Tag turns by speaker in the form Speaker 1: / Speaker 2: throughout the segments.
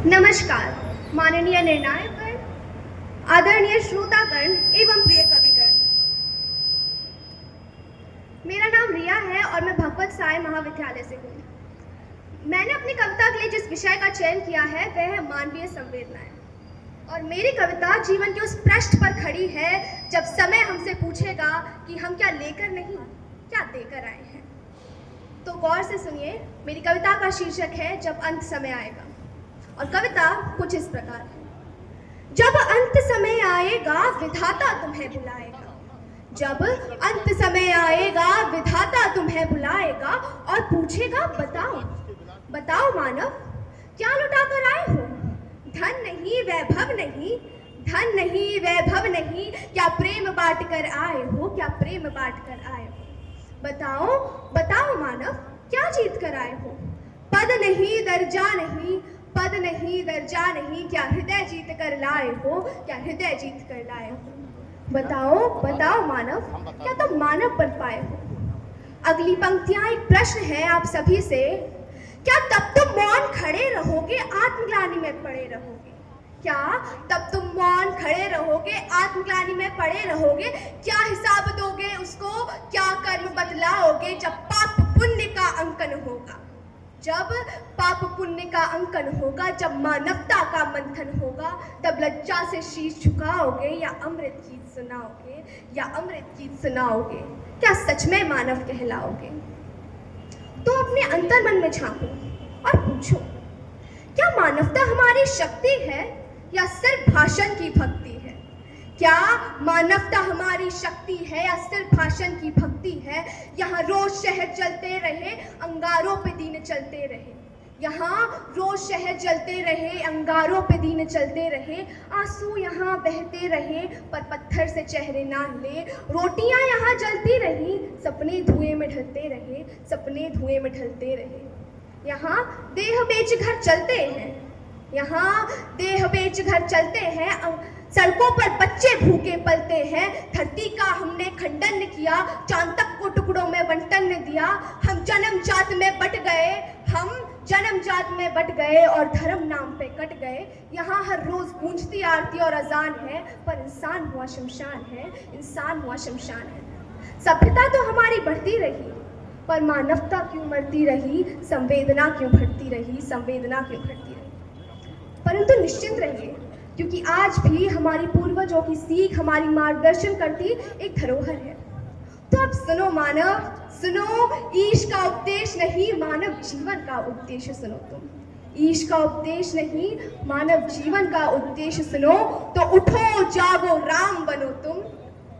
Speaker 1: नमस्कार माननीय निर्णायकगण, आदरणीय श्रोतागण एवं प्रिय कविगण। मेरा नाम रिया है और मैं भगवत साय महाविद्यालय से हूँ। मैंने अपनी कविता के लिए जिस विषय का चयन किया है वह है मानवीय संवेदनाएं। और मेरी कविता जीवन के उस पृष्ठ पर खड़ी है जब समय हमसे पूछेगा कि हम क्या लेकर नहीं, क्या देकर आए हैं। तो गौर से सुनिए, मेरी कविता का शीर्षक है जब अंत समय आएगा। और कविता कुछ इस प्रकार है। जब अंत समय आएगा विधाता तुम्हें बुलाएगा, जब अंत समय आएगा विधाता तुम्हें बुलाएगा और पूछेगा बताओ बताओ मानव क्या लुटा कर आए हो। धन नहीं वैभव नहीं, धन नहीं वैभव नहीं, क्या प्रेम बांट कर आए हो, क्या प्रेम बांट कर आए हो। बताओ बताओ मानव क्या जीत कर आए हो। पद नहीं दर्जा नहीं, पद नहीं दर्जा नहीं, क्या हृदय जीत कर लाए हो, क्या हृदय जीत कर लाए हो। बताओ बताओ मानव क्या तुम मानव बन पाए हो। अगली पंक्तियां एक प्रश्न है आप सभी से, क्या तब तुम मौन खड़े रहोगे, आत्मग्लानि में पड़े रहोगे। क्या तब तुम मौन खड़े रहोगे, आत्मग्लानि में पड़े रहोगे। क्या हिसाब दोगे उसको, क्या कर्म बदलाओगे जब पाप पुण्य का अंकन होगा, जब पाप पुण्य का अंकन होगा, जब मानवता का मंथन होगा। तब लज्जा से शीश झुकाओगे या अमृत गीत सुनाओगे, या अमृत गीत सुनाओगे। क्या सच में मानव कहलाओगे। तो अपने अंतर्मन में झांको और पूछो, क्या मानवता हमारी शक्ति है या सिर्फ भाषण की भक्ति है। क्या मानवता हमारी शक्ति है या सिर्फ भाषण की भक्ति है। यहाँ रोज शहर जलते रहे, अंगारों पे दिन चलते रहे। यहाँ रोज शहर जलते रहे, अंगारों पे दिन चलते रहे। आंसू यहाँ बहते रहे पर पत्थर से चेहरे ना हिले। रोटियाँ यहाँ जलती रही, सपने धुएं में ढलते रहे, सपने धुएं में ढलते रहे। यहाँ देह बेच घर चलते हैं, यहाँ देह बेच घर चलते हैं। सड़कों पर बच्चे भूखे पलते हैं। धरती का हमने खंडन किया, चांद तक को टुकड़ों में बंटन दिया। हम जन्म जात में बट गए, हम जन्म जात में बट गए और धर्म नाम पे कट गए। यहाँ हर रोज गूंजती आरती और अजान है, पर इंसान हुआ शमशान है, इंसान हुआ शमशान है। सभ्यता तो हमारी बढ़ती रही, पर मानवता क्यों मरती रही, संवेदना क्यों बढ़ती रही, संवेदना क्यों बढ़ती रही। परंतु निश्चिंत रहिए, क्योंकि आज भी हमारी पूर्वजों की सीख हमारी मार्गदर्शन करती एक धरोहर है। तो अब सुनो मानव, सुनो, ईश का उपदेश नहीं मानव जीवन का उपदेश सुनो तुम। ईश का उपदेश नहीं मानव जीवन का उपदेश सुनो। तो उठो जागो राम बनो तुम,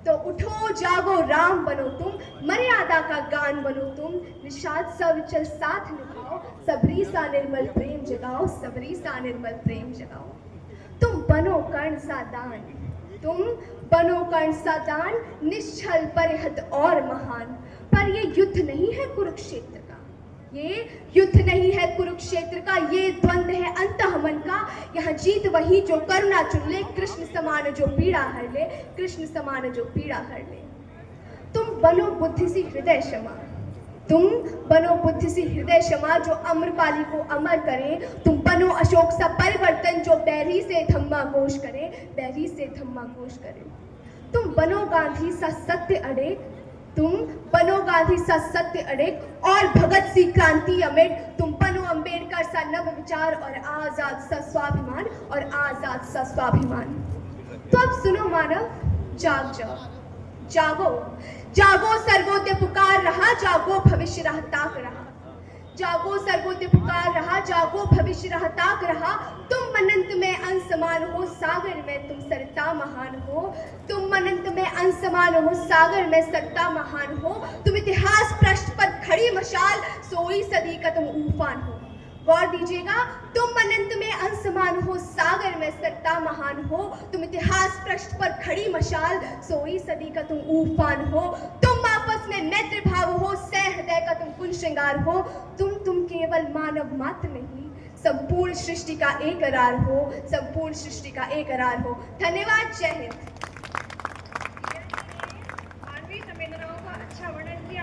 Speaker 1: तो उठो जागो राम बनो तुम। मर्यादा का गान बनो तुम, निषाद सब चल साथ निभाओ। सबरी सा निर्मल प्रेम जगाओ, सबरी सा निर्मल प्रेम जगाओ। तुम बनो कर्ण सा दान, तुम बनो कर्ण सा दान, निश्चल परिहत और महान। पर ये युद्ध नहीं है कुरुक्षेत्र का, ये युद्ध नहीं है कुरुक्षेत्र का, ये द्वंद्व है अंतःमन का। यहाँ जीत वही जो करुणा चुन ले, कृष्ण समान जो पीड़ा हर ले, कृष्ण समान जो पीड़ा हर ले। तुम बनो बुद्धि सी हृदय क्षमा, तुम बनो बुद्धि सी हृदय क्षमा, जो अम्रपाली को अमर करे। तुम बनो अशोक सा परिवर्तन, जो बैरी से धम्मा घोष करे, बैरी से धम्मा घोष करे। तुम बनो गांधी सा सत्य अड़ेग, तुम बनो गांधी सा सत्य अड़ेग और भगत सी क्रांति अमिट। तुम बनो अंबेडकर सा नव विचार और आजाद सा स्वाभिमान, और आजाद सा स्वाभिमान। तो अब सुनो मानव, जाग जाओ, जागो जागो, सर्वोदय पुकार रहा, जागो भविष्य राह ताक रहा। जागो सर्वोदय पुकार रहा, जागो भविष्य राह ताक रहा। तुम अनंत में अंश समान हो, सागर में तुम सरता महान हो। तुम अनंत में अंश समान हो, सागर में सरता महान हो। तुम इतिहास पृष्ठ पर खड़ी मशाल, सोई सदी का तुम ऊफान हो। गौर दीजिएगा, तुम अनंत में अंश समान हो, सागर में सरता महान हो। तुम इतिहास पृष्ठ पर खड़ी मशाल, सोई सदी का तुम ऊफान हो। तुम आपस में मैत्री भाव हो, सह हृदय का तुम कुल श्रृंगार हो। तुम केवल मानव मात्र नहीं, संपूर्ण सृष्टि का एक करार हो, संपूर्ण सृष्टि का एक करार हो। धन्यवाद, जय हिंद।